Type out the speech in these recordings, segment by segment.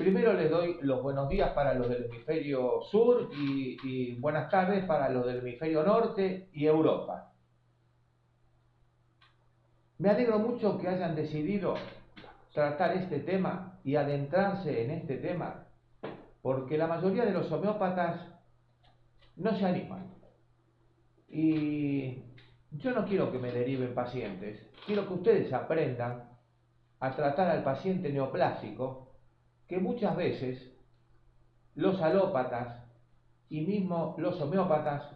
Primero les doy los buenos días para los del hemisferio sur y buenas tardes para los del hemisferio norte y Europa. Me alegro mucho que hayan decidido tratar este tema y adentrarse en este tema, porque la mayoría de los homeópatas no se animan. Y yo no quiero que me deriven pacientes, quiero que ustedes aprendan a tratar al paciente neoplásico, que muchas veces los alópatas y mismo los homeópatas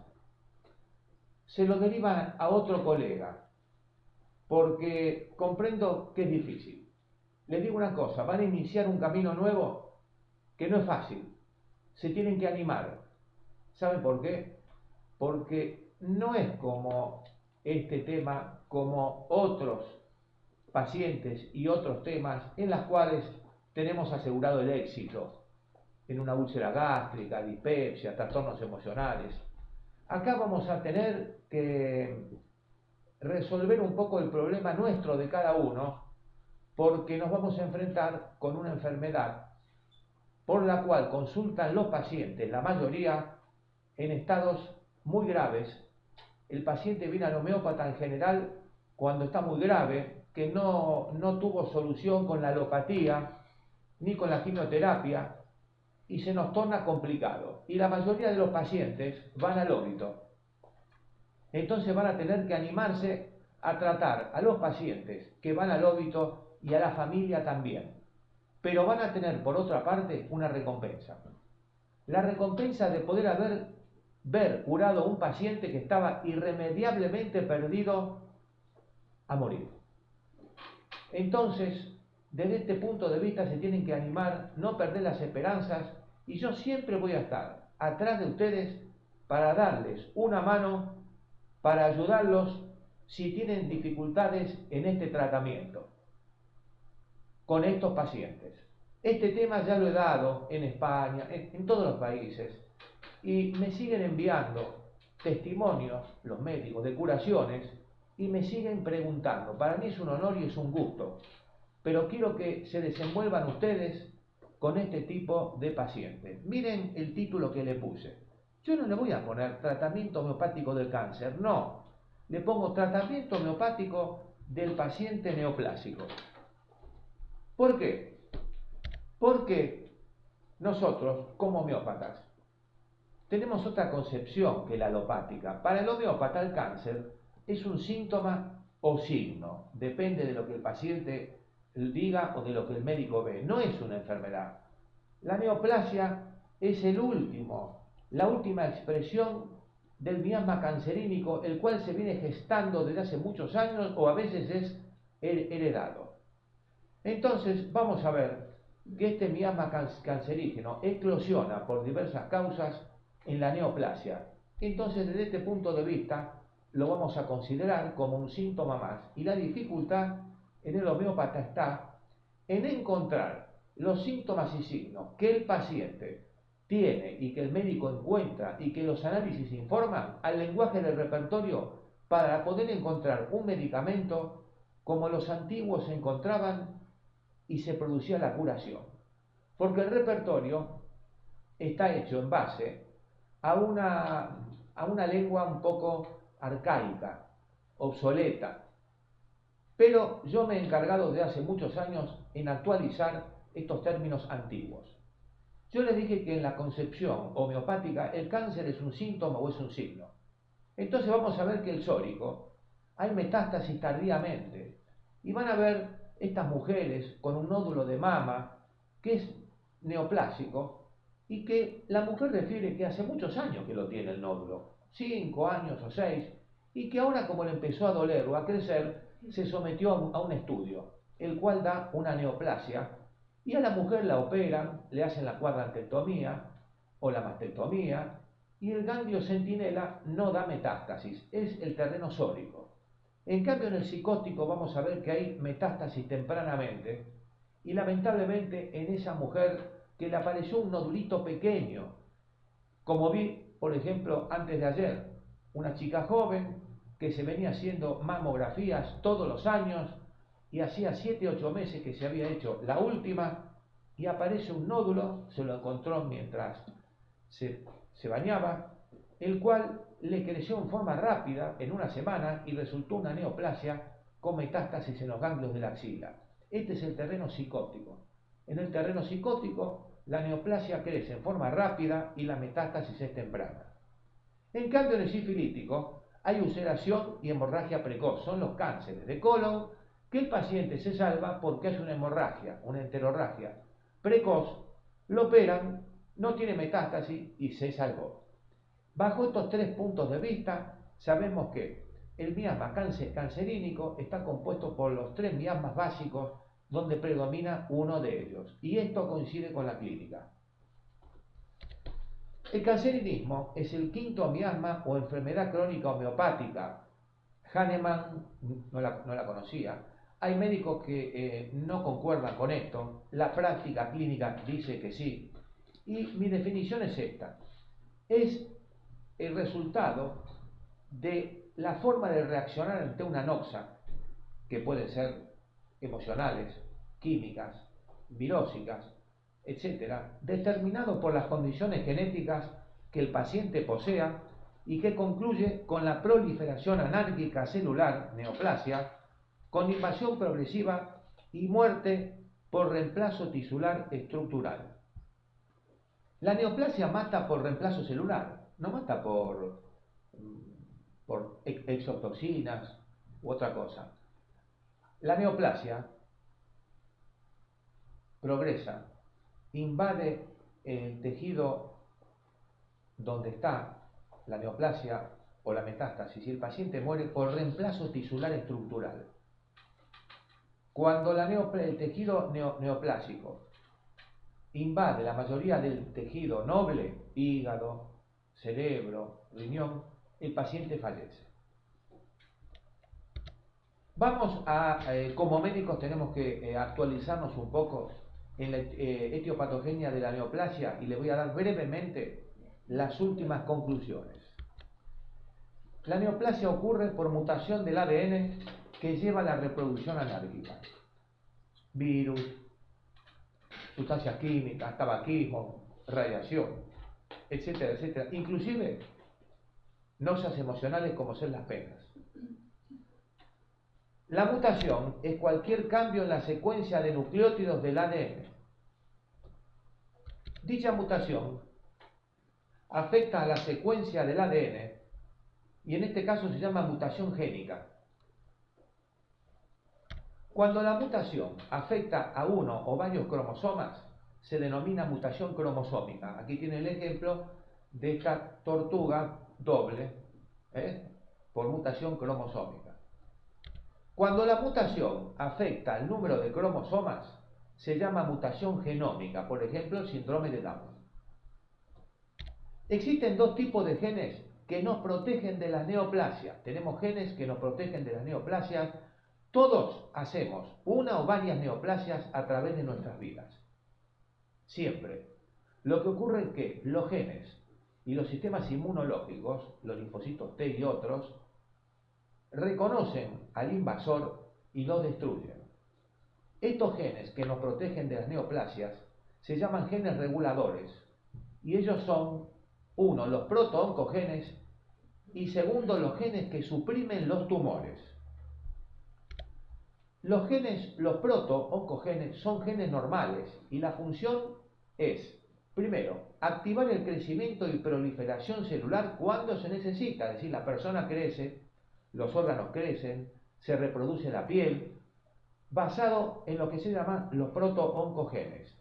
se lo derivan a otro colega, porque comprendo que es difícil. Les digo una cosa, van a iniciar un camino nuevo que no es fácil, se tienen que animar. ¿Saben por qué? Porque no es como este tema, como otros pacientes y otros temas en los cuales tenemos asegurado el éxito, en una úlcera gástrica, dispepsia, trastornos emocionales. Acá vamos a tener que resolver un poco el problema nuestro de cada uno, porque nos vamos a enfrentar con una enfermedad por la cual consultan los pacientes, la mayoría, en estados muy graves. El paciente viene al homeópata en general cuando está muy grave, que no tuvo solución con la alopatía ni con la quimioterapia, y se nos torna complicado. Y la mayoría de los pacientes van al óbito. Entonces van a tener que animarse a tratar a los pacientes que van al óbito y a la familia también. Pero van a tener, por otra parte, una recompensa. La recompensa de poder ver curado a un paciente que estaba irremediablemente perdido a morir. Entonces, desde este punto de vista se tienen que animar, no perder las esperanzas, y yo siempre voy a estar atrás de ustedes para darles una mano, para ayudarlos si tienen dificultades en este tratamiento con estos pacientes. Este tema ya lo he dado en España, en todos los países, y me siguen enviando testimonios, los médicos, de curaciones, y me siguen preguntando. Para mí es un honor y es un gusto, pero quiero que se desenvuelvan ustedes con este tipo de pacientes. Miren el título que le puse. Yo no le voy a poner tratamiento homeopático del cáncer, no. Le pongo tratamiento homeopático del paciente neoplásico. ¿Por qué? Porque nosotros, como homeópatas, tenemos otra concepción que la alopática. Para el homeópata, el cáncer es un síntoma o signo, depende de lo que el paciente diga o de lo que el médico ve, no es una enfermedad. La neoplasia es la última expresión del miasma cancerínico, el cual se viene gestando desde hace muchos años o a veces es heredado. Entonces vamos a ver que este miasma cancerígeno eclosiona por diversas causas en la neoplasia. Entonces, desde este punto de vista, lo vamos a considerar como un síntoma más. Y la dificultad en el homeópata está en encontrar los síntomas y signos que el paciente tiene y que el médico encuentra y que los análisis informan al lenguaje del repertorio para poder encontrar un medicamento como los antiguos se encontraban y se producía la curación. Porque el repertorio está hecho en base a una lengua un poco arcaica, obsoleta. Pero yo me he encargado de hace muchos años en actualizar estos términos antiguos. Yo les dije que en la concepción homeopática el cáncer es un síntoma o es un signo. Entonces vamos a ver que el sórico hay metástasis tardíamente y van a ver estas mujeres con un nódulo de mama que es neoplásico y que la mujer refiere que hace muchos años que lo tiene el nódulo, 5 años o 6, y que ahora como le empezó a doler o a crecer, se sometió a un estudio, el cual da una neoplasia, y a la mujer la operan, le hacen la cuadrantectomía o la mastectomía, y el ganglio centinela no da metástasis, es el terreno sórico. En cambio, en el psicótico vamos a ver que hay metástasis tempranamente, y lamentablemente en esa mujer que le apareció un nodulito pequeño, como vi, por ejemplo, antes de ayer, una chica joven que se venía haciendo mamografías todos los años y hacía 7 u 8 meses que se había hecho la última y aparece un nódulo, se lo encontró mientras se bañaba, el cual le creció en forma rápida en una semana y resultó una neoplasia con metástasis en los ganglios de la axila. Este es el terreno psicótico. En el terreno psicótico, la neoplasia crece en forma rápida y la metástasis es temprana. En cambio, en el sifilítico hay ulceración y hemorragia precoz. Son los cánceres de colon que el paciente se salva porque hay una hemorragia, una enterorragia precoz, lo operan, no tiene metástasis y se salvó. Bajo estos tres puntos de vista, sabemos que el miasma cancerínico está compuesto por los tres miasmas básicos donde predomina uno de ellos, y esto coincide con la clínica. El cancerinismo es el quinto miasma o enfermedad crónica homeopática. Hahnemann no la conocía. Hay médicos que no concuerdan con esto. La práctica clínica dice que sí. Y mi definición es esta. Es el resultado de la forma de reaccionar ante una noxa, que pueden ser emocionales, químicas, virósicas, etcétera, determinado por las condiciones genéticas que el paciente posea y que concluye con la proliferación anárquica celular, neoplasia, con invasión progresiva y muerte por reemplazo tisular estructural. La neoplasia mata por reemplazo celular, no mata por exotoxinas u otra cosa. La neoplasia progresa, invade el tejido donde está la neoplasia o la metástasis y el paciente muere por reemplazo tisular estructural. Cuando el tejido neoplásico invade la mayoría del tejido noble, hígado, cerebro, riñón, el paciente fallece. Vamos a, como médicos tenemos que actualizarnos un poco en la etiopatogenia de la neoplasia y le voy a dar brevemente las últimas conclusiones. La neoplasia ocurre por mutación del ADN que lleva a la reproducción anárquica. Virus, sustancias químicas, tabaquismo, radiación, etcétera, etcétera. Inclusive náuseas emocionales como son las penas. La mutación es cualquier cambio en la secuencia de nucleótidos del ADN. Dicha mutación afecta a la secuencia del ADN y en este caso se llama mutación génica. Cuando la mutación afecta a uno o varios cromosomas, se denomina mutación cromosómica. Aquí tiene el ejemplo de esta tortuga doble, por mutación cromosómica. Cuando la mutación afecta al número de cromosomas, se llama mutación genómica, por ejemplo, el síndrome de Down. Existen dos tipos de genes que nos protegen de las neoplasias. Tenemos genes que nos protegen de las neoplasias. Todos hacemos una o varias neoplasias a través de nuestras vidas. Siempre. Lo que ocurre es que los genes y los sistemas inmunológicos, los linfocitos T y otros, reconocen al invasor y lo destruyen. Estos genes que nos protegen de las neoplasias se llaman genes reguladores y ellos son, uno, los protooncogenes y segundo, los genes que suprimen los tumores. Los protooncogenes son genes normales y la función es, primero, activar el crecimiento y proliferación celular cuando se necesita, es decir, la persona crece, los órganos crecen, se reproduce la piel, basado en lo que se llaman los protooncogenes,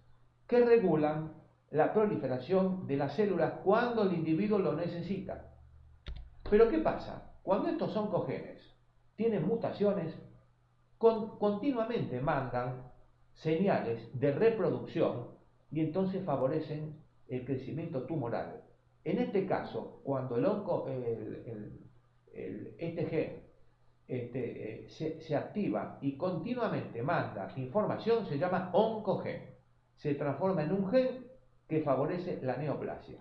que regulan la proliferación de las células cuando el individuo lo necesita. Pero ¿qué pasa? Cuando estos oncogenes tienen mutaciones, continuamente mandan señales de reproducción y entonces favorecen el crecimiento tumoral. En este caso, cuando este gen se activa y continuamente manda información, se llama oncogen. Se transforma en un gen que favorece la neoplasia.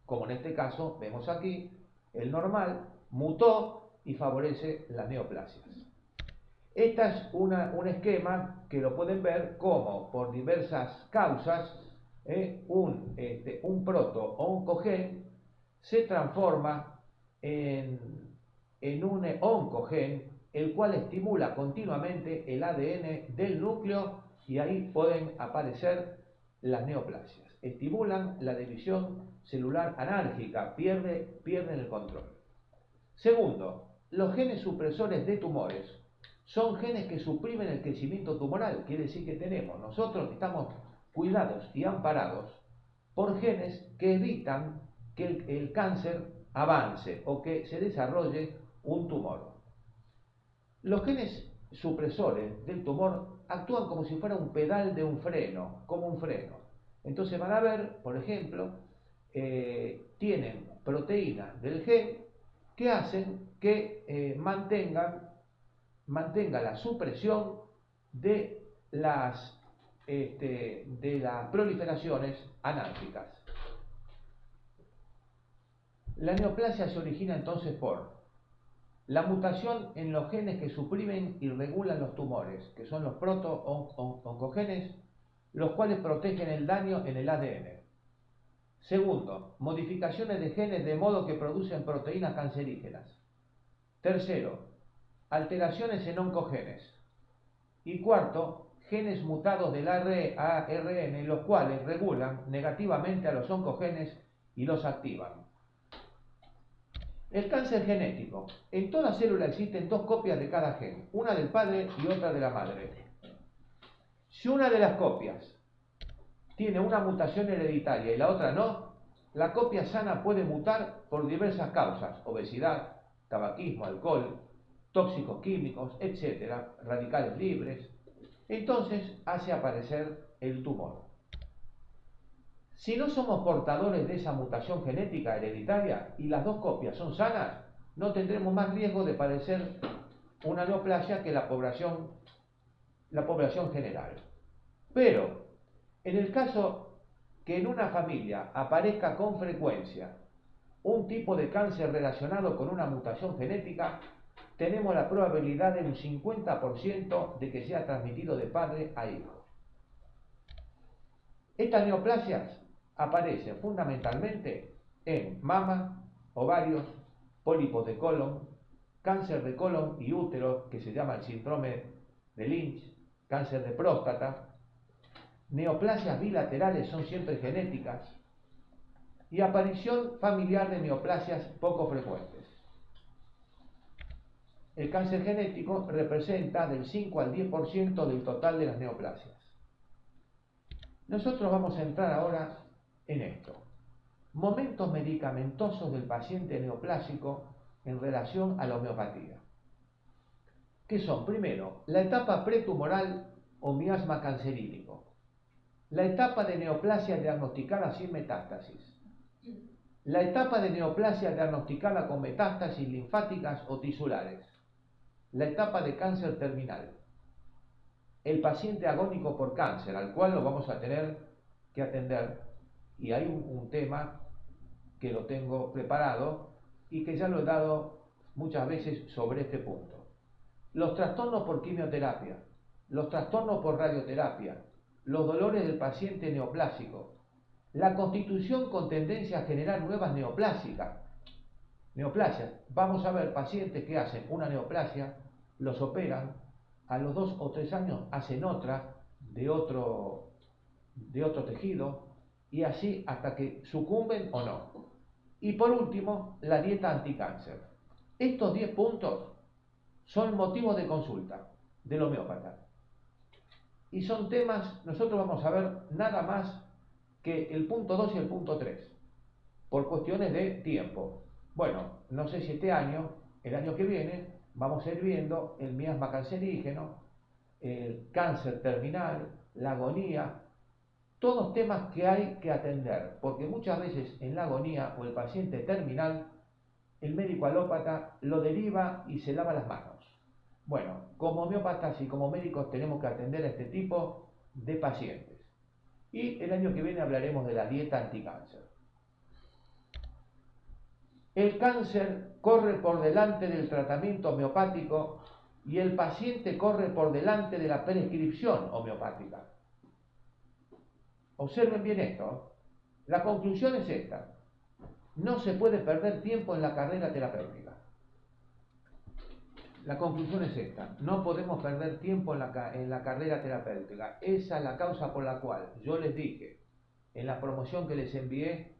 Como en este caso, vemos aquí, el normal mutó y favorece las neoplasias. Esta es un esquema que lo pueden ver como por diversas causas un proto o un cogen se transforma en un oncogen, el cual estimula continuamente el ADN del núcleo y ahí pueden aparecer las neoplasias. Estimulan la división celular anárquica, pierden el control. Segundo, los genes supresores de tumores son genes que suprimen el crecimiento tumoral, quiere decir que nosotros estamos cuidados y amparados por genes que evitan que el cáncer avance o que se desarrolle un tumor. Los genes supresores del tumor actúan como si fuera un pedal de un freno, como un freno. Entonces van a ver, por ejemplo, tienen proteínas del gen que hacen que mantenga la supresión de las proliferaciones anárquicas. La neoplasia se origina entonces por la mutación en los genes que suprimen y regulan los tumores, que son los proto-oncogenes, los cuales protegen el daño en el ADN. Segundo, modificaciones de genes de modo que producen proteínas cancerígenas. Tercero, alteraciones en oncogenes. Y cuarto, genes mutados del ARN, los cuales regulan negativamente a los oncogenes y los activan. El cáncer genético. En toda célula existen dos copias de cada gen, una del padre y otra de la madre. Si una de las copias tiene una mutación hereditaria y la otra no, la copia sana puede mutar por diversas causas: obesidad, tabaquismo, alcohol, tóxicos químicos, etc., radicales libres. Entonces hace aparecer el tumor. Si no somos portadores de esa mutación genética hereditaria y las dos copias son sanas, no tendremos más riesgo de padecer una neoplasia que la población general. Pero, en el caso que en una familia aparezca con frecuencia un tipo de cáncer relacionado con una mutación genética, tenemos la probabilidad de un 50% de que sea transmitido de padre a hijo. Estas neoplasias aparecen fundamentalmente en mama, ovarios, pólipos de colon, cáncer de colon y útero, que se llama el síndrome de Lynch, cáncer de próstata. Neoplasias bilaterales son siempre genéticas y aparición familiar de neoplasias poco frecuentes. El cáncer genético representa del 5 al 10% del total de las neoplasias. Nosotros vamos a entrar ahora en esto. Momentos medicamentosos del paciente neoplásico en relación a la homeopatía. ¿Qué son? Primero, la etapa pretumoral o miasma cancerínico. La etapa de neoplasia diagnosticada sin metástasis. La etapa de neoplasia diagnosticada con metástasis linfáticas o tisulares. La etapa de cáncer terminal. El paciente agónico por cáncer, al cual lo vamos a tener que atender. Y hay un tema que lo tengo preparado y que ya lo he dado muchas veces sobre este punto. Los trastornos por quimioterapia, los trastornos por radioterapia, los dolores del paciente neoplásico, la constitución con tendencia a generar nuevas neoplasias. Vamos a ver pacientes que hacen una neoplasia, los operan, a los 2 o 3 años hacen otra de otro tejido y así hasta que sucumben o no. Y por último, la dieta anticáncer. Estos 10 puntos son motivos de consulta del homeópata. Y son temas, nosotros vamos a ver nada más que el punto 2 y el punto 3, por cuestiones de tiempo. Bueno, no sé si este año, el año que viene, vamos a ir viendo el miasma cancerígeno, el cáncer terminal, la agonía, todos temas que hay que atender, porque muchas veces en la agonía o el paciente terminal, el médico alópata lo deriva y se lava las manos. Bueno, como homeópatas y como médicos tenemos que atender a este tipo de pacientes. Y el año que viene hablaremos de la dieta anticáncer. El cáncer corre por delante del tratamiento homeopático y el paciente corre por delante de la prescripción homeopática. Observen bien esto. La conclusión es esta. No se puede perder tiempo en la carrera terapéutica. La conclusión es esta. No podemos perder tiempo en la carrera terapéutica. Esa es la causa por la cual yo les dije en la promoción que les envié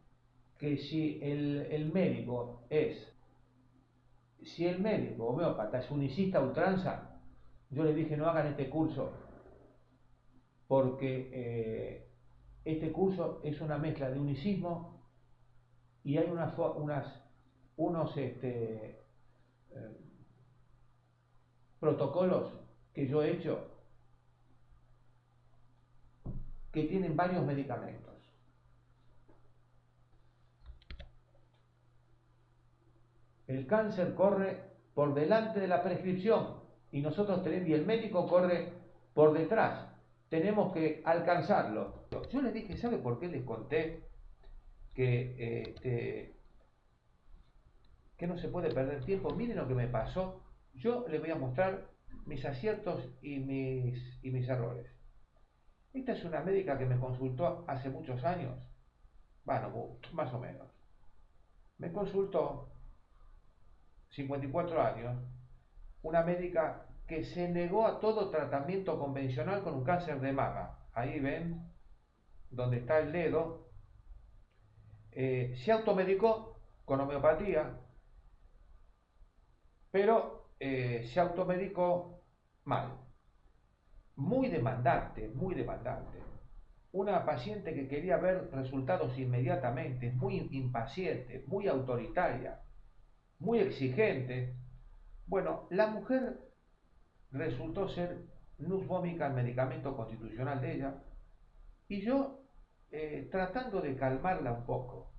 que si el médico homeópata es unicista a ultranza, yo les dije no hagan este curso porque este curso es una mezcla de unicismo y hay unos protocolos que yo he hecho que tienen varios medicamentos. El cáncer corre por delante de la prescripción y y el médico corre por detrás. Tenemos que alcanzarlo. Yo les dije, ¿sabe por qué les conté que no se puede perder tiempo? Miren lo que me pasó. Yo les voy a mostrar mis aciertos y mis errores. Esta es una médica que me consultó hace muchos años. Bueno, más o menos. Me consultó, 54 años, una médica que se negó a todo tratamiento convencional con un cáncer de mama. Ahí ven, donde está el dedo. Se automedicó con homeopatía, pero se automedicó mal. Muy demandante, muy demandante. Una paciente que quería ver resultados inmediatamente, muy impaciente, muy autoritaria, muy exigente. Bueno, la mujer resultó ser nux vomica, el medicamento constitucional de ella, y yo, tratando de calmarla un poco,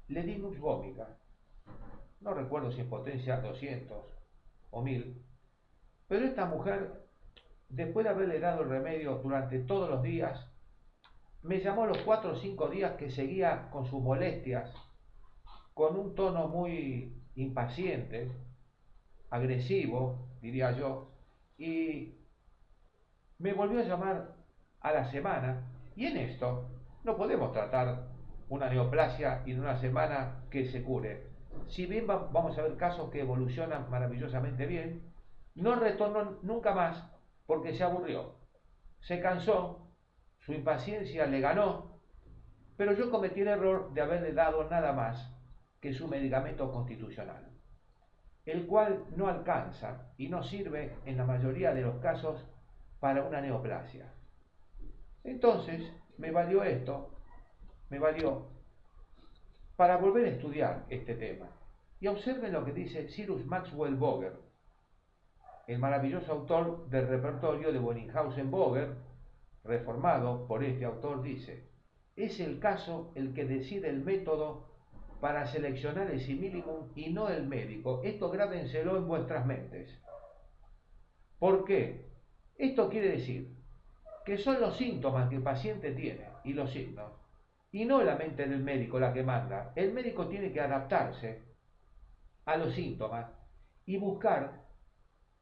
le di nux vomica. No recuerdo si en potencia 200 o 1000, pero esta mujer, después de haberle dado el remedio durante todos los días, me llamó a los 4 o 5 días que seguía con sus molestias, con un tono muy impaciente, agresivo, diría yo, y me volvió a llamar a la semana, y en esto no podemos tratar una neoplasia y en una semana que se cure. Si bien vamos a ver casos que evolucionan maravillosamente bien, no retornó nunca más porque se aburrió, se cansó, su impaciencia le ganó, pero yo cometí el error de haberle dado nada más que su medicamento constitucional, el cual no alcanza y no sirve en la mayoría de los casos para una neoplasia. Entonces me valió para volver a estudiar este tema. Y observen lo que dice Cyrus Maxwell Boger, el maravilloso autor del repertorio de Bonninghausen-Boger, reformado por este autor, dice: es el caso el que decide el método para seleccionar el simillimum y no el médico. Esto grábenselo en vuestras mentes. ¿Por qué? Esto quiere decir que son los síntomas que el paciente tiene y los signos, y no la mente del médico la que manda. El médico tiene que adaptarse a los síntomas y buscar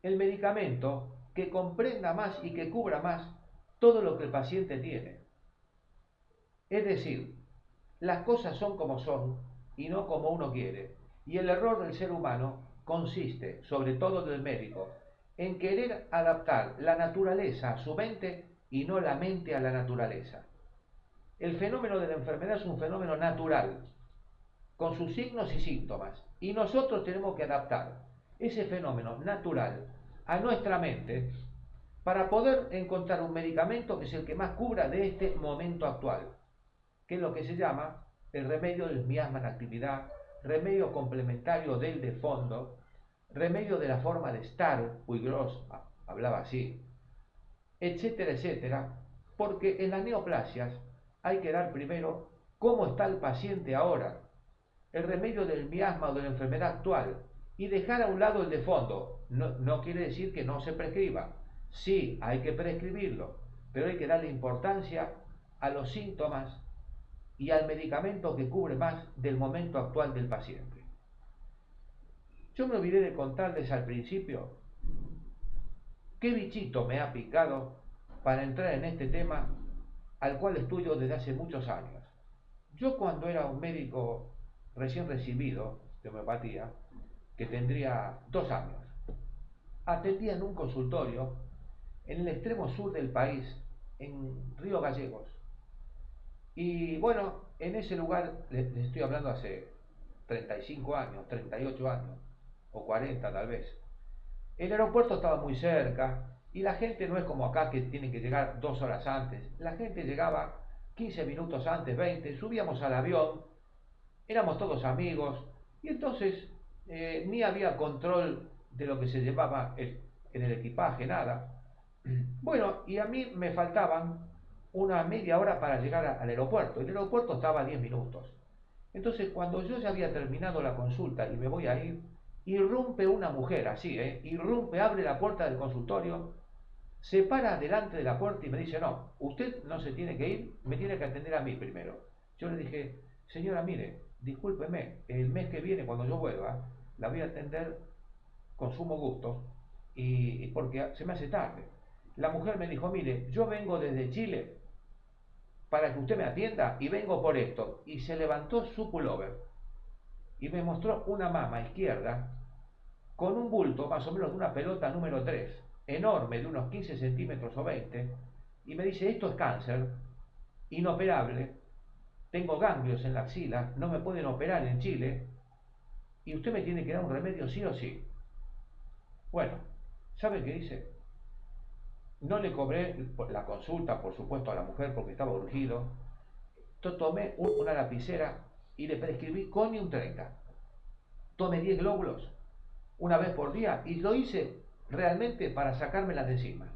el medicamento que comprenda más y que cubra más todo lo que el paciente tiene. Es decir, las cosas son como son y no como uno quiere. Y el error del ser humano consiste, sobre todo del médico, en querer adaptar la naturaleza a su mente y no la mente a la naturaleza. El fenómeno de la enfermedad es un fenómeno natural, con sus signos y síntomas, y nosotros tenemos que adaptar ese fenómeno natural a nuestra mente para poder encontrar un medicamento que es el que más cubra de este momento actual, que es lo que se llama el remedio del miasma en actividad, remedio complementario del de fondo, remedio de la forma de estar, Puigros hablaba así, etcétera, etcétera, porque en las neoplasias hay que dar primero cómo está el paciente ahora, el remedio del miasma o de la enfermedad actual, y dejar a un lado el de fondo. No quiere decir que no se prescriba, sí, hay que prescribirlo, pero hay que darle importancia a los síntomas y al medicamento que cubre más del momento actual del paciente. Yo me olvidé de contarles al principio ¿Qué bichito me ha picado para entrar en este tema al cual estudio desde hace muchos años? Yo cuando era un médico recién recibido de homeopatía, que tendría 2 años, atendía en un consultorio en el extremo sur del país, en Río Gallegos. Y bueno, en ese lugar, les estoy hablando hace 35 años, 38 años, o 40 tal vez. El aeropuerto estaba muy cerca y la gente no es como acá que tienen que llegar 2 horas antes. La gente llegaba 15 minutos antes, 20, subíamos al avión, éramos todos amigos y entonces ni había control de lo que se llevaba en el equipaje, nada. Bueno, y a mí me faltaban una media hora para llegar al aeropuerto. El aeropuerto estaba a 10 minutos. Entonces, cuando yo ya había terminado la consulta y me voy a ir, irrumpe una mujer, así, irrumpe, abre la puerta del consultorio, se para delante de la puerta y me dice, no, usted no se tiene que ir, me tiene que atender a mí primero. Yo le dije, señora, mire, discúlpeme, el mes que viene, cuando yo vuelva, la voy a atender con sumo gusto y porque se me hace tarde. La mujer me dijo, mire, yo vengo desde Chile para que usted me atienda y vengo por esto. Y se levantó su pullover y me mostró una mama izquierda con un bulto más o menos de una pelota número 3 enorme de unos 15 centímetros o 20, y me dice, esto es cáncer, inoperable, tengo ganglios en la axila, no me pueden operar en Chile, y usted me tiene que dar un remedio sí o sí. Bueno, ¿sabe qué hice? No le cobré la consulta, por supuesto, a la mujer porque estaba urgido. Tomé una lapicera y le prescribí Conium 30. Tome 10 glóbulos una vez por día y lo hice realmente para sacármelas de encima.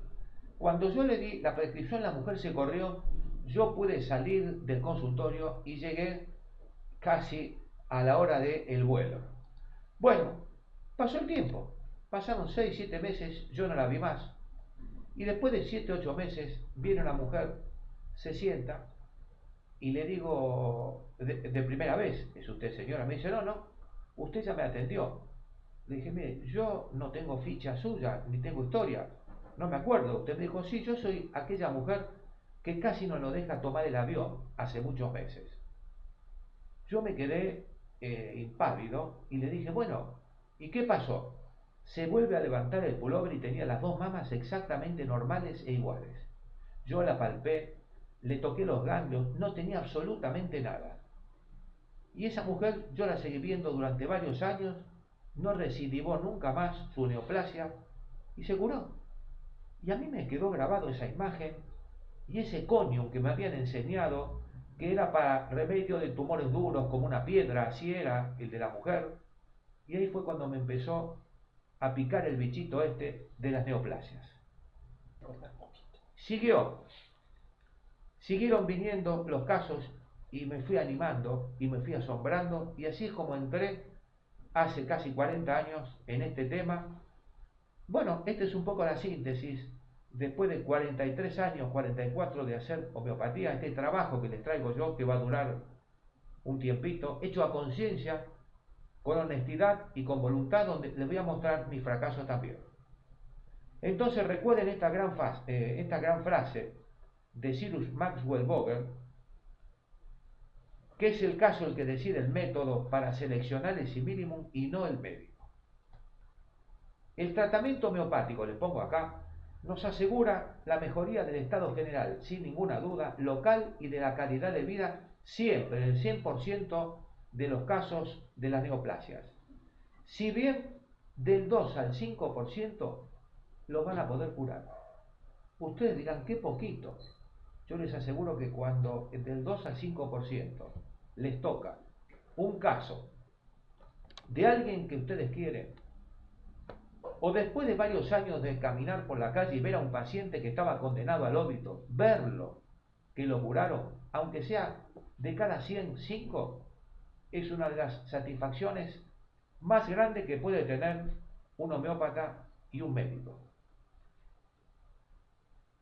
Cuando yo le di la prescripción, la mujer se corrió, yo pude salir del consultorio y llegué casi a la hora del vuelo. Bueno, pasó el tiempo, pasaron 6, 7 meses, yo no la vi más. Y después de 7, 8 meses, viene una mujer, se sienta y le digo, de primera vez, ¿es usted señora? Me dice, no, no, usted ya me atendió. Le dije, mire, yo no tengo ficha suya, ni tengo historia, no me acuerdo. Usted me dijo, sí, yo soy aquella mujer que casi no lo deja tomar el avión hace muchos meses. Yo me quedé impávido y le dije, bueno, ¿y qué pasó? Se vuelve a levantar el pullover y tenía las dos mamas exactamente normales e iguales. Yo la palpé, le toqué los ganglios, no tenía absolutamente nada. Y esa mujer yo la seguí viendo durante varios años, no recidivó nunca más su neoplasia y se curó. Y a mí me quedó grabado esa imagen y ese conium que me habían enseñado que era para remedio de tumores duros como una piedra, así era el de la mujer. Y ahí fue cuando me empezó a picar el bichito este de las neoplasias. Siguieron viniendo los casos y me fui animando y me fui asombrando y así es como entré hace casi 40 años en este tema. Bueno, esta es un poco la síntesis. Después de 43 años, 44 de hacer homeopatía, este trabajo que les traigo yo, que va a durar un tiempito, hecho a conciencia, con honestidad y con voluntad, donde les voy a mostrar mis fracasos también. Entonces recuerden esta gran frase de Cyrus Maxwell Vogel, que es el caso el que decide el método para seleccionar el simillimum y no el médico. El tratamiento homeopático, les pongo acá, nos asegura la mejoría del estado general, sin ninguna duda, local y de la calidad de vida, siempre, en el 100% de los casos de las neoplasias. Si bien del 2 al 5% lo van a poder curar. Ustedes dirán, qué poquito. Yo les aseguro que cuando del 2 al 5% les toca un caso de alguien que ustedes quieren, o después de varios años de caminar por la calle y ver a un paciente que estaba condenado al óbito, verlo, que lo curaron, aunque sea de cada 100, 5, es una de las satisfacciones más grandes que puede tener un homeópata y un médico.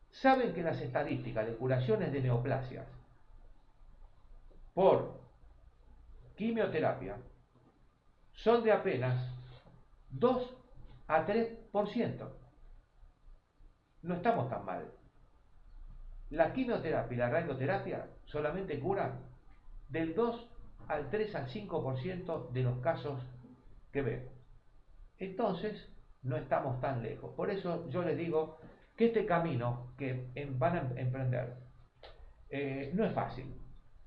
Saben que las estadísticas de curaciones de neoplasias por quimioterapia son de apenas 2 a 3%. no estamos tan mal. La quimioterapia y la radioterapia solamente curan del 2 al 3 al 5% de los casos que vemos. Entonces, no estamos tan lejos. Por eso yo les digo que este camino que van a emprender no es fácil.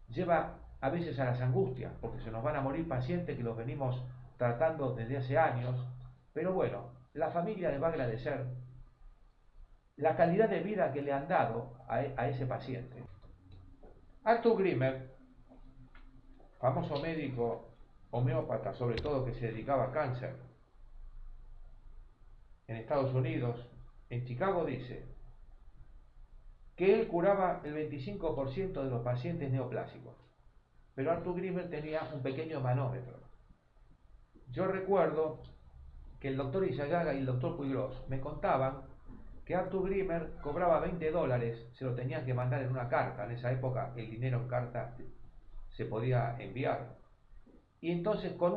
Lleva a veces a las angustias, porque se nos van a morir pacientes que los venimos tratando desde hace años. Pero bueno, la familia les va a agradecer la calidad de vida que le han dado a ese paciente. Arthur Grimmer, famoso médico homeópata, sobre todo que se dedicaba a cáncer, en Estados Unidos, en Chicago, dice que él curaba el 25% de los pacientes neoplásicos. Pero Arthur Grimmer tenía un pequeño manómetro. Yo recuerdo que el doctor Izayaga y el doctor Puigros me contaban que Arthur Grimmer cobraba $20, se lo tenían que mandar en una carta. En esa época el dinero en carta se podía enviar. Y entonces con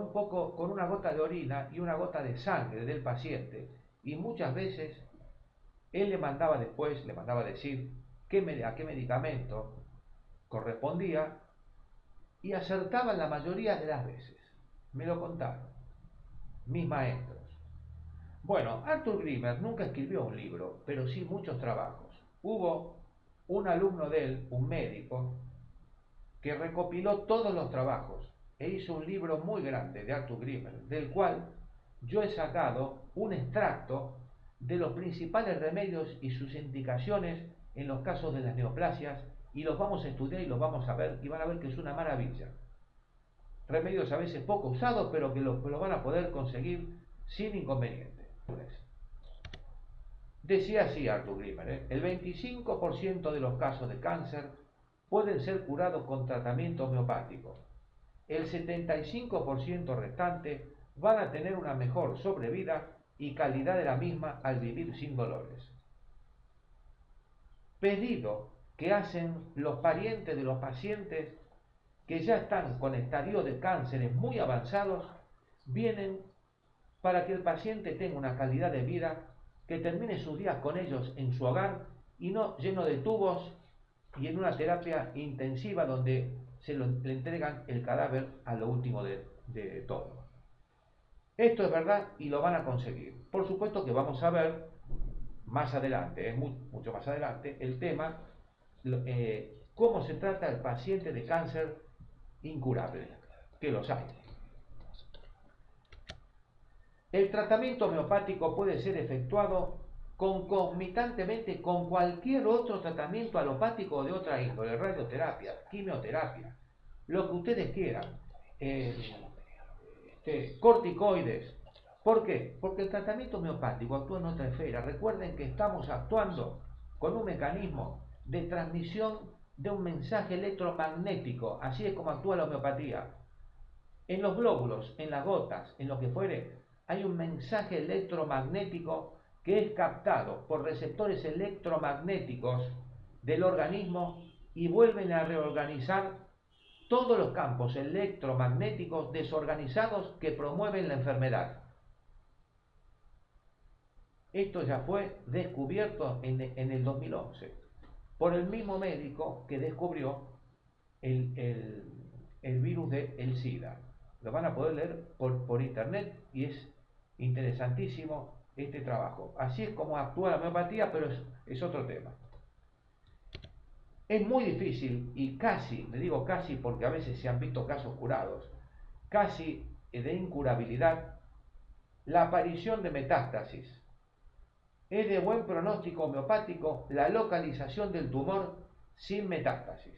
una gota de orina y una gota de sangre del paciente, y muchas veces él le mandaba decir a qué medicamento correspondía, y acertaban la mayoría de las veces. Me lo contaron mis maestros. Bueno, Arthur Grimmer nunca escribió un libro, pero sí muchos trabajos. Hubo un alumno de él, un médico, que recopiló todos los trabajos e hizo un libro muy grande de Arthur Grimmer, del cual yo he sacado un extracto de los principales remedios y sus indicaciones en los casos de las neoplasias, y los vamos a estudiar y los vamos a ver, y van a ver que es una maravilla. Remedios a veces poco usados, pero que lo van a poder conseguir sin inconveniente. Decía así Arthur Grimmer, el 25% de los casos de cáncer pueden ser curados con tratamiento homeopático. El 75% restante van a tener una mejor sobrevida y calidad de la misma al vivir sin dolores. Pedido que hacen los parientes de los pacientes que ya están con estadios de cánceres muy avanzados, vienen para que el paciente tenga una calidad de vida, que termine sus días con ellos en su hogar y no lleno de tubos y en una terapia intensiva donde le entregan el cadáver a lo último de todo. Esto es verdad y lo van a conseguir. Por supuesto que vamos a ver más adelante, mucho más adelante, el tema, cómo se trata el paciente de cáncer incurable, que los hay. El tratamiento homeopático puede ser efectuado concomitantemente con cualquier otro tratamiento alopático de otra índole, radioterapia, quimioterapia, lo que ustedes quieran, corticoides. ¿Por qué? Porque el tratamiento homeopático actúa en otra esfera. Recuerden que estamos actuando con un mecanismo de transmisión de un mensaje electromagnético, así es como actúa la homeopatía. En los glóbulos, en las gotas, en lo que fuere, hay un mensaje electromagnético que es captado por receptores electromagnéticos del organismo y vuelven a reorganizar todos los campos electromagnéticos desorganizados que promueven la enfermedad. Esto ya fue descubierto en el 2011 por el mismo médico que descubrió el virus del SIDA. Lo van a poder leer por internet y es interesantísimo este trabajo. Así es como actúa la homeopatía, pero es otro tema. Es muy difícil y casi, le digo casi porque a veces se han visto casos curados, casi de incurabilidad, la aparición de metástasis. Es de buen pronóstico homeopático la localización del tumor sin metástasis.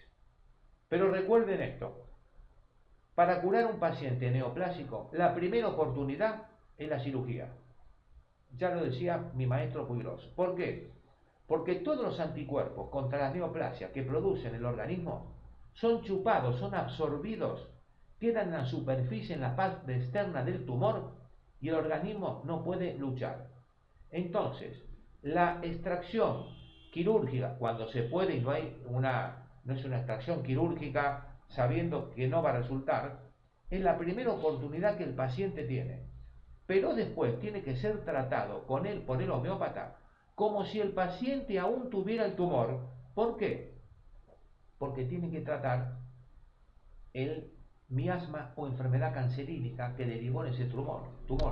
Pero recuerden esto, para curar un paciente neoplásico, la primera oportunidad es la cirugía. Ya lo decía mi maestro Puigros. ¿Por qué? Porque todos los anticuerpos contra las neoplasias que producen el organismo son chupados, son absorbidos, quedan en la superficie, en la parte externa del tumor, y el organismo no puede luchar. Entonces, la extracción quirúrgica, cuando se puede y no es una extracción quirúrgica sabiendo que no va a resultar, es la primera oportunidad que el paciente tiene. Pero después tiene que ser tratado por el homeópata como si el paciente aún tuviera el tumor. ¿Por qué? Porque tienen que tratar el miasma o enfermedad cancerínica que derivó en ese tumor.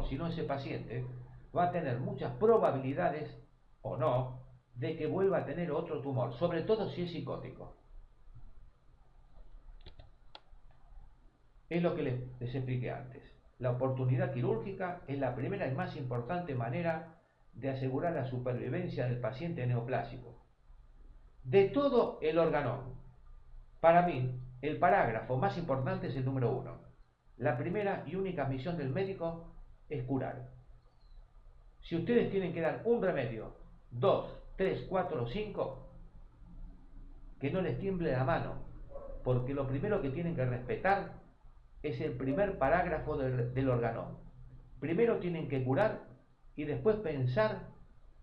Si no, ese paciente va a tener muchas probabilidades, o no, de que vuelva a tener otro tumor, sobre todo si es psicótico. Es lo que les expliqué antes. La oportunidad quirúrgica es la primera y más importante manera de asegurar la supervivencia del paciente neoplásico. De todo el órgano, para mí, el parágrafo más importante es el número 1. La primera y única misión del médico es curar. Si ustedes tienen que dar un remedio, 2, 3, 4 o 5, que no les tiemble la mano, porque lo primero que tienen que respetar es el primer parágrafo del órgano. Primero tienen que curar y después pensar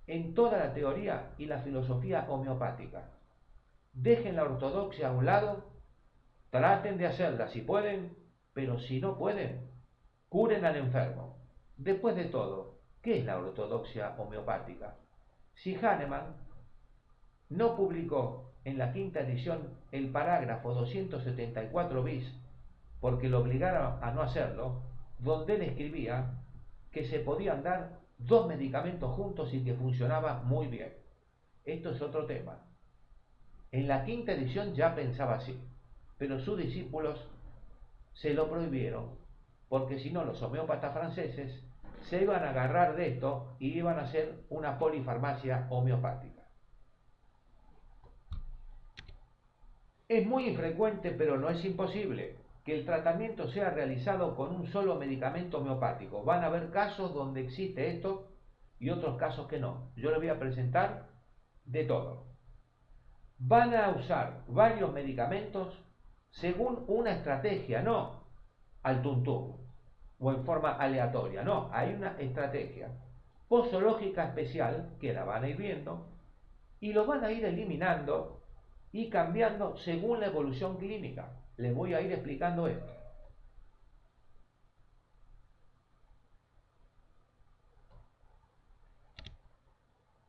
en toda la teoría y la filosofía homeopática. Dejen la ortodoxia a un lado, traten de hacerla si pueden, pero si no pueden, curen al enfermo. Después de todo, ¿qué es la ortodoxia homeopática? Si Hahnemann no publicó en la quinta edición el parágrafo 274 bis, porque lo obligaron a no hacerlo, donde él escribía que se podían dar 2 medicamentos juntos y que funcionaba muy bien. Esto es otro tema. En la quinta edición ya pensaba así, pero sus discípulos se lo prohibieron, porque si no los homeópatas franceses se iban a agarrar de esto y iban a hacer una polifarmacia homeopática. Es muy infrecuente, pero no es imposible, que el tratamiento sea realizado con un solo medicamento homeopático. Van a haber casos donde existe esto y otros casos que no. Yo les voy a presentar de todo. Van a usar varios medicamentos según una estrategia, no al tuntún o en forma aleatoria, no, hay una estrategia posológica especial que la van a ir viendo y lo van a ir eliminando y cambiando según la evolución clínica. Les voy a ir explicando esto.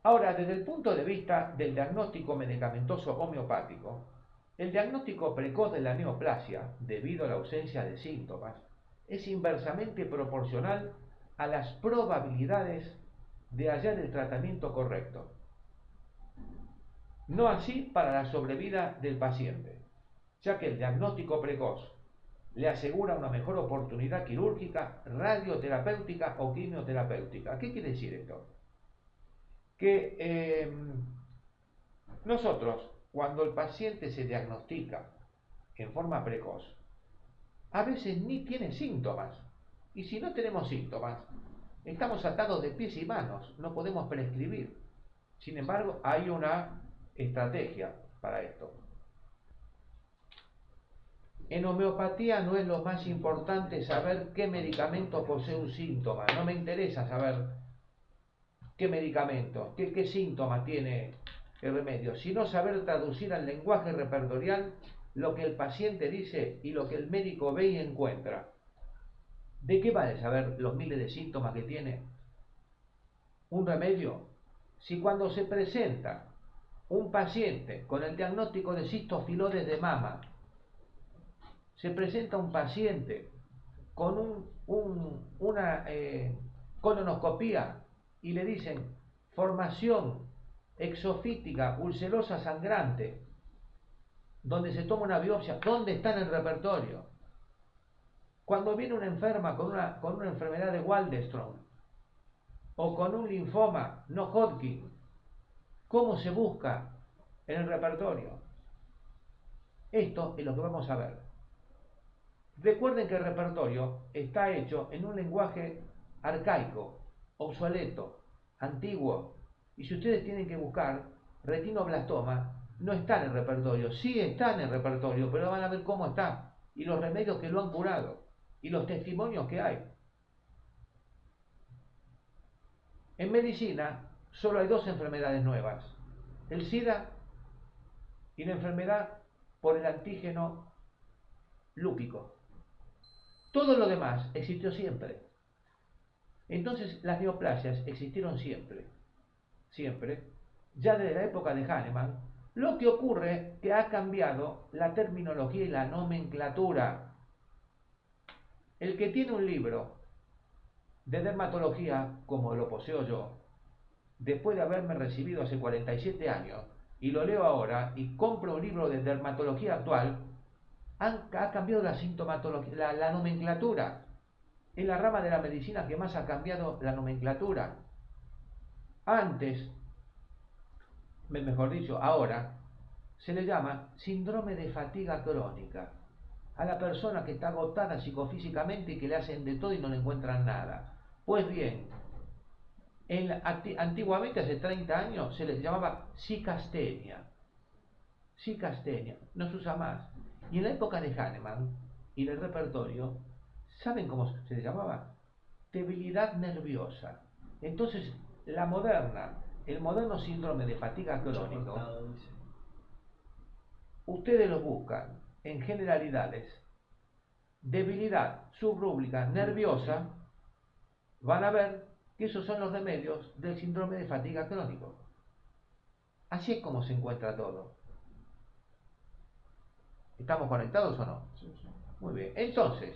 Ahora, desde el punto de vista del diagnóstico medicamentoso homeopático, el diagnóstico precoz de la neoplasia, debido a la ausencia de síntomas, es inversamente proporcional a las probabilidades de hallar el tratamiento correcto. No así para la sobrevida del paciente, ya que el diagnóstico precoz le asegura una mejor oportunidad quirúrgica, radioterapéutica o quimioterapéutica. ¿Qué quiere decir esto? Que nosotros, cuando el paciente se diagnostica en forma precoz, a veces ni tiene síntomas. Y si no tenemos síntomas, estamos atados de pies y manos, no podemos prescribir. Sin embargo, hay una estrategia para esto. En homeopatía no es lo más importante saber qué medicamento posee un síntoma. No me interesa saber qué medicamento, qué síntoma tiene el remedio, sino saber traducir al lenguaje repertorial lo que el paciente dice y lo que el médico ve y encuentra. ¿De qué vale saber los miles de síntomas que tiene un remedio si cuando se presenta un paciente con el diagnóstico de cistofilodes de mama, se presenta un paciente con una colonoscopía y le dicen formación exofítica ulcerosa sangrante, donde se toma una biopsia, ¿dónde está en el repertorio? Cuando viene una enferma con una enfermedad de Waldenström o con un linfoma no Hodgkin, ¿cómo se busca en el repertorio? Esto es lo que vamos a ver. Recuerden que el repertorio está hecho en un lenguaje arcaico, obsoleto, antiguo. Y si ustedes tienen que buscar retinoblastoma, no está en el repertorio. Sí está en el repertorio, pero van a ver cómo está. Y los remedios que lo han curado. Y los testimonios que hay. En medicina solo hay 2 enfermedades nuevas. El SIDA y la enfermedad por el antígeno lúpico. Todo lo demás existió siempre. Entonces las neoplasias existieron siempre. Siempre. ya desde la época de Hahnemann. Lo que ocurre es que ha cambiado la terminología y la nomenclatura. El que tiene un libro de dermatología, como lo poseo yo, después de haberme recibido hace 47 años, y lo leo ahora, y compro un libro de dermatología actual, ha cambiado la sintomatología, la nomenclatura. Es la rama de la medicina que más ha cambiado la nomenclatura. Antes, mejor dicho, ahora, se le llama síndrome de fatiga crónica a la persona que está agotada psicofísicamente y que le hacen de todo y no le encuentran nada. Pues bien, antiguamente, hace 30 años, se le llamaba cicastenia. Cicastenia, no se usa más. Y en la época de Hahnemann y del repertorio, ¿saben cómo se le llamaba? Debilidad nerviosa. Entonces, el moderno síndrome de fatiga crónico, ustedes lo buscan en generalidades, debilidad subrúbrica nerviosa, van a ver que esos son los remedios del síndrome de fatiga crónico. Así es como se encuentra todo. ¿Estamos conectados o no? Sí, sí. Muy bien. Entonces,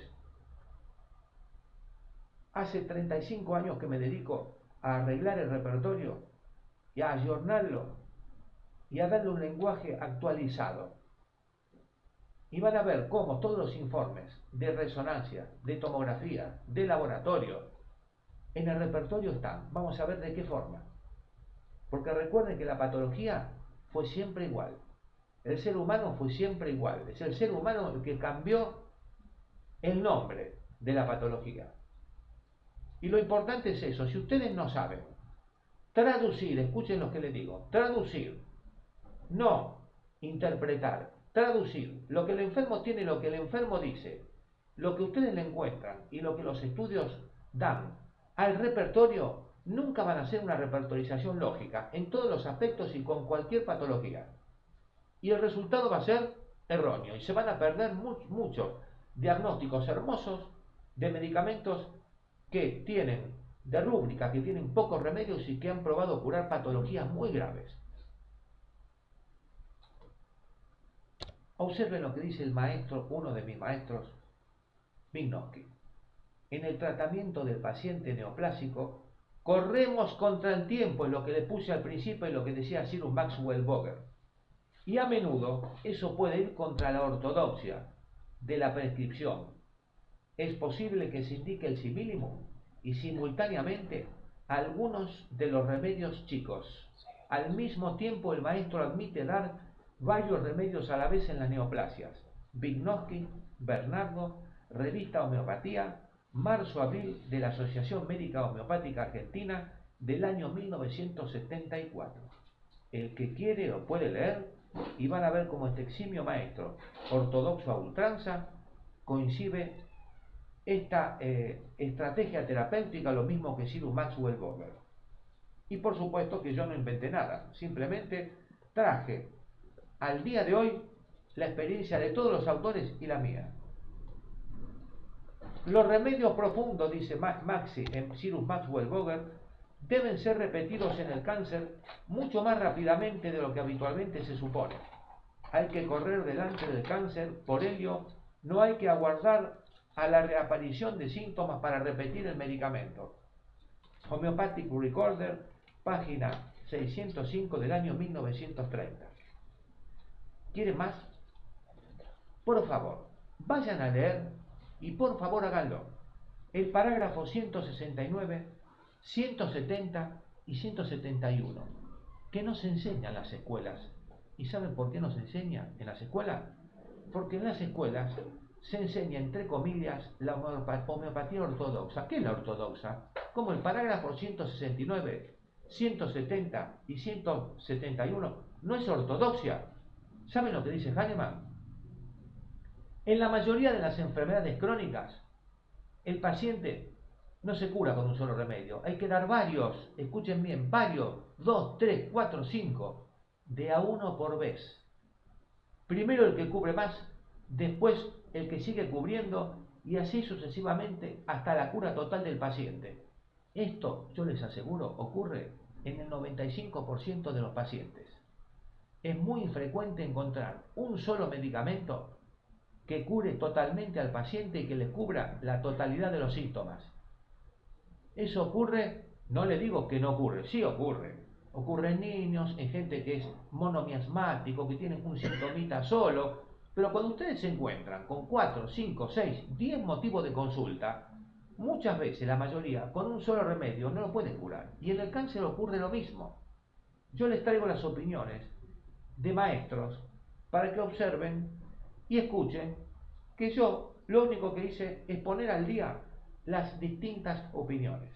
hace 35 años que me dedico a arreglar el repertorio y a ayornarlo y a darle un lenguaje actualizado. Y van a ver cómo todos los informes de resonancia, de tomografía, de laboratorio, en el repertorio están. Vamos a ver de qué forma. Porque recuerden que la patología fue siempre igual. El ser humano fue siempre igual. Es el ser humano el que cambió el nombre de la patología. Y lo importante es eso. Si ustedes no saben traducir, escuchen lo que les digo, traducir, no interpretar, traducir lo que el enfermo tiene, lo que el enfermo dice, lo que ustedes le encuentran y lo que los estudios dan al repertorio, nunca van a ser una repertorización lógica en todos los aspectos y con cualquier patología. Y el resultado va a ser erróneo y se van a perder muchos diagnósticos hermosos de medicamentos que tienen de rúbrica, que tienen pocos remedios y que han probado curar patologías muy graves. Observen lo que dice el maestro, uno de mis maestros, Vygotsky. En el tratamiento del paciente neoplásico, corremos contra el tiempo, en lo que le puse al principio y lo que decía Cyrus Maxwell Boger. Y a menudo eso puede ir contra la ortodoxia de la prescripción. Es posible que se indique el simílimo y simultáneamente algunos de los remedios chicos. Al mismo tiempo, el maestro admite dar varios remedios a la vez en las neoplasias. Vygotsky, Bernardo, Revista Homeopatía, marzo-abril de la Asociación Médica Homeopática Argentina del año 1974. El que quiere lo puede leer y van a ver cómo este eximio maestro, ortodoxo a ultranza, coincide esta estrategia terapéutica, lo mismo que Cyrus Maxwell Boger. Y por supuesto que yo no inventé nada, simplemente traje al día de hoy la experiencia de todos los autores y la mía. Los remedios profundos, dice Maxi en Cyrus Maxwell Boger, deben ser repetidos en el cáncer mucho más rápidamente de lo que habitualmente se supone. Hay que correr delante del cáncer, por ello no hay que aguardar a la reaparición de síntomas para repetir el medicamento. Homeopathic Recorder, página 605 del año 1930. ¿Quieren más? Por favor, vayan a leer y por favor háganlo. El parágrafo 169, 170 y 171, que no se enseña en las escuelas. ¿Y saben por qué no se enseña en las escuelas? Porque en las escuelas se enseña, entre comillas, la homeopatía ortodoxa. ¿Qué es la ortodoxa? Como el parágrafo 169, 170 y 171 no es ortodoxia. ¿Saben lo que dice Hahnemann? En la mayoría de las enfermedades crónicas, el paciente no se cura con un solo remedio. Hay que dar varios, escuchen bien, varios, 2, 3, 4, 5, de a uno por vez. Primero el que cubre más, después el que sigue cubriendo y así sucesivamente hasta la cura total del paciente. Esto, yo les aseguro, ocurre en el 95% de los pacientes. Es muy infrecuente encontrar un solo medicamento que cure totalmente al paciente y que le cubra la totalidad de los síntomas. Eso ocurre, no le digo que no ocurre, sí ocurre. Ocurre en niños, en gente que es monomiasmático, que tienen un sintomita solo, pero cuando ustedes se encuentran con 4, 5, 6, 10 motivos de consulta, muchas veces, la mayoría, con un solo remedio no lo pueden curar. Y en el cáncer ocurre lo mismo. Yo les traigo las opiniones de maestros para que observen y escuchen que yo lo único que hice es poner al día las distintas opiniones.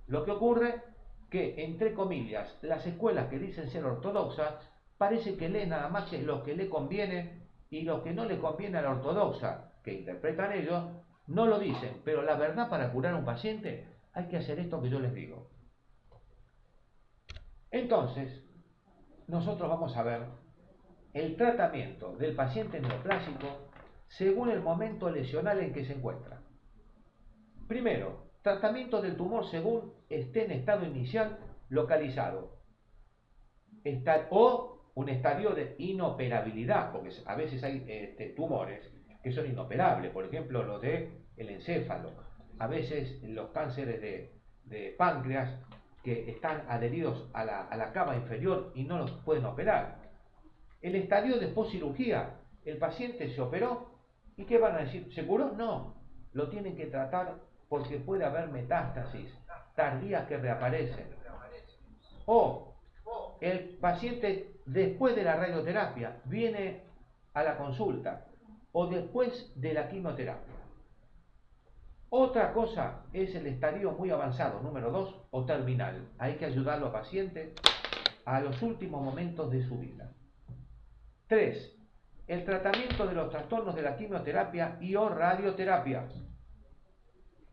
Lo que ocurre que, entre comillas, las escuelas que dicen ser ortodoxas parece que leen nada más que lo que le conviene y lo que no le conviene a la ortodoxa, que interpretan ellos, no lo dicen, pero la verdad para curar a un paciente hay que hacer esto que yo les digo. Entonces, nosotros vamos a ver el tratamiento del paciente neoplásico según el momento lesional en que se encuentra. Primero, tratamiento del tumor según esté en estado inicial localizado o un estadio de inoperabilidad, porque a veces hay tumores que son inoperables, por ejemplo los del encéfalo, a veces los cánceres de páncreas que están adheridos a la cama inferior y no los pueden operar. El estadio de poscirugía, el paciente se operó y ¿qué van a decir? ¿Se curó? No, lo tienen que tratar porque puede haber metástasis tardías que reaparecen. O el paciente después de la radioterapia viene a la consulta o después de la quimioterapia. Otra cosa es el estadio muy avanzado, número 2, o terminal. Hay que ayudarlo al paciente a los últimos momentos de su vida. 3. El tratamiento de los trastornos de la quimioterapia y o radioterapia.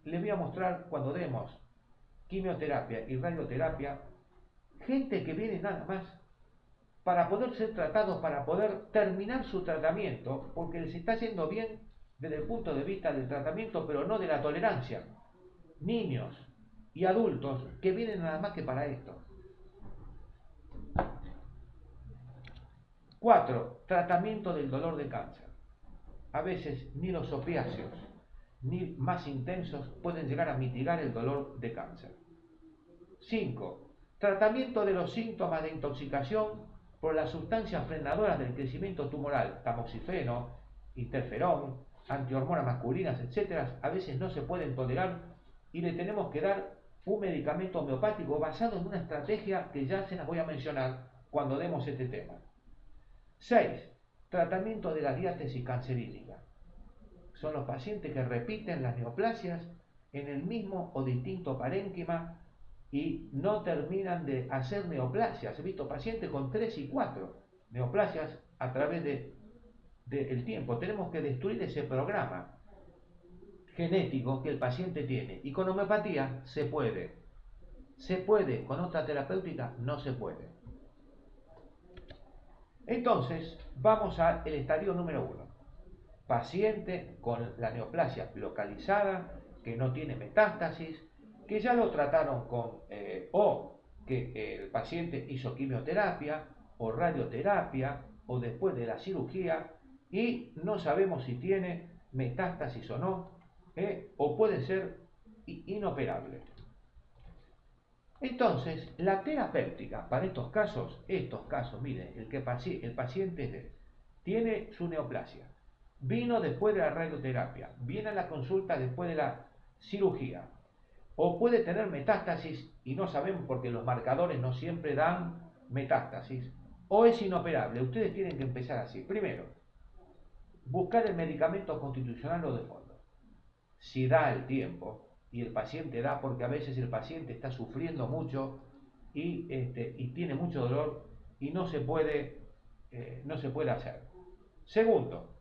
Les voy a mostrar cuando demos quimioterapia y radioterapia, gente que viene nada más para poder ser tratados, para poder terminar su tratamiento, porque les está yendo bien desde el punto de vista del tratamiento, pero no de la tolerancia. Niños y adultos que vienen nada más que para esto. 4. Tratamiento del dolor de cáncer. A veces ni los opiáceos ni más intensos pueden llegar a mitigar el dolor de cáncer. 5. Tratamiento de los síntomas de intoxicación por las sustancias frenadoras del crecimiento tumoral, tamoxifeno, interferón, antihormonas masculinas, etc. A veces no se pueden tolerar y le tenemos que dar un medicamento homeopático basado en una estrategia que ya se las voy a mencionar cuando demos este tema. 6. Tratamiento de la diátesis cancerígena. Son los pacientes que repiten las neoplasias en el mismo o distinto parénquima y no terminan de hacer neoplasias. He visto pacientes con 3 y 4 neoplasias a través del tiempo. Tenemos que destruir ese programa genético que el paciente tiene. Y con homeopatía se puede. Se puede, con otra terapéutica no se puede. Entonces, vamos al estadio número 1. Paciente con la neoplasia localizada, que no tiene metástasis, que ya lo trataron o que el paciente hizo quimioterapia o radioterapia o después de la cirugía y no sabemos si tiene metástasis o no, o puede ser inoperable. Entonces, la terapéutica para estos casos, miren, el paciente tiene su neoplasia, vino después de la radioterapia, viene a la consulta después de la cirugía, o puede tener metástasis y no sabemos porque los marcadores no siempre dan metástasis, o es inoperable. Ustedes tienen que empezar así. Primero, buscar el medicamento constitucional o de fondo. Si da el tiempo, y el paciente da, porque a veces el paciente está sufriendo mucho y tiene mucho dolor y no se puede hacer. Segundo,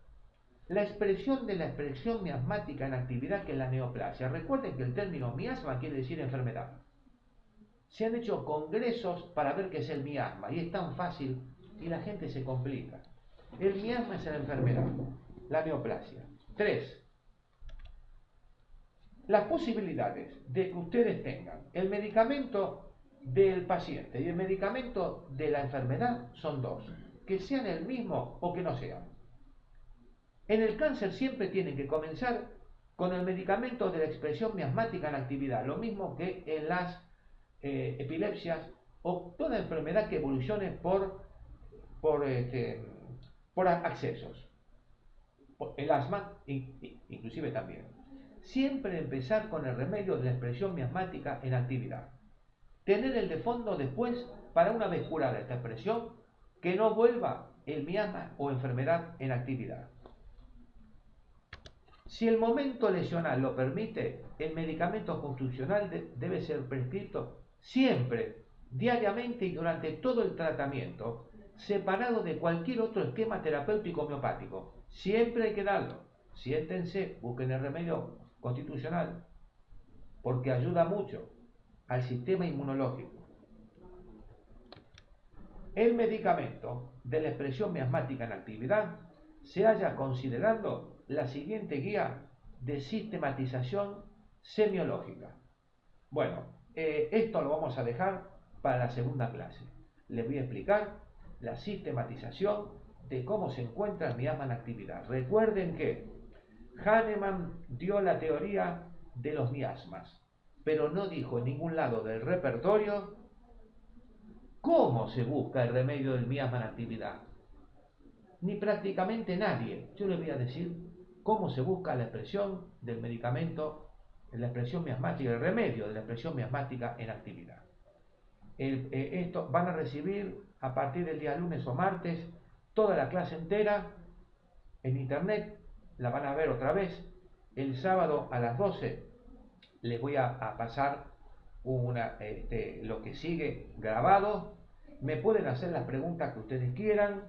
la expresión de la expresión miasmática en actividad que es la neoplasia. Recuerden que el término miasma quiere decir enfermedad. Se han hecho congresos para ver qué es el miasma y es tan fácil y la gente se complica. El miasma es la enfermedad, la neoplasia. 3. Las posibilidades de que ustedes tengan el medicamento del paciente y el medicamento de la enfermedad son dos, que sean el mismo o que no sean. En el cáncer siempre tienen que comenzar con el medicamento de la expresión miasmática en actividad, lo mismo que en las epilepsias o toda enfermedad que evolucione por accesos. El asma inclusive también. Siempre empezar con el remedio de la expresión miasmática en actividad. Tener el de fondo después para una vez curada esta expresión que no vuelva el miasma o enfermedad en actividad. Si el momento lesional lo permite, el medicamento constitucional debe ser prescrito siempre, diariamente y durante todo el tratamiento, separado de cualquier otro esquema terapéutico homeopático. Siempre hay que darlo. Siéntense, busquen el remedio constitucional, porque ayuda mucho al sistema inmunológico. El medicamento de la expresión miasmática en actividad se halla considerando la siguiente guía de sistematización semiológica. Bueno, esto lo vamos a dejar para la segunda clase. Les voy a explicar la sistematización de cómo se encuentra el miasma en actividad. Recuerden que Hahnemann dio la teoría de los miasmas, pero no dijo en ningún lado del repertorio cómo se busca el remedio del miasma en actividad. Ni prácticamente nadie. Yo les voy a decir cómo se busca la expresión del medicamento, la expresión miasmática, el remedio de la expresión miasmática en actividad. Esto van a recibir a partir del día lunes o martes toda la clase entera en internet, la van a ver otra vez. El sábado a las 12 les voy a pasar lo que sigue grabado. Me pueden hacer las preguntas que ustedes quieran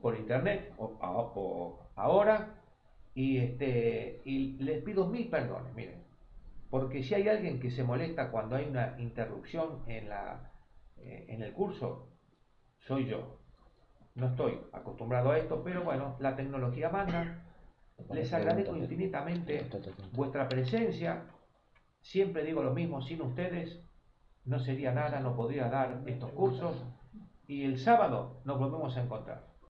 por internet o ahora y les pido mil perdones, miren, porque si hay alguien que se molesta cuando hay una interrupción en el curso, soy yo. No estoy acostumbrado a esto, pero bueno, la tecnología manda. Les agradezco infinitamente vuestra presencia. Siempre digo lo mismo, sin ustedes no sería nada, no podría dar estos cursos. Y el sábado nos volvemos a encontrar.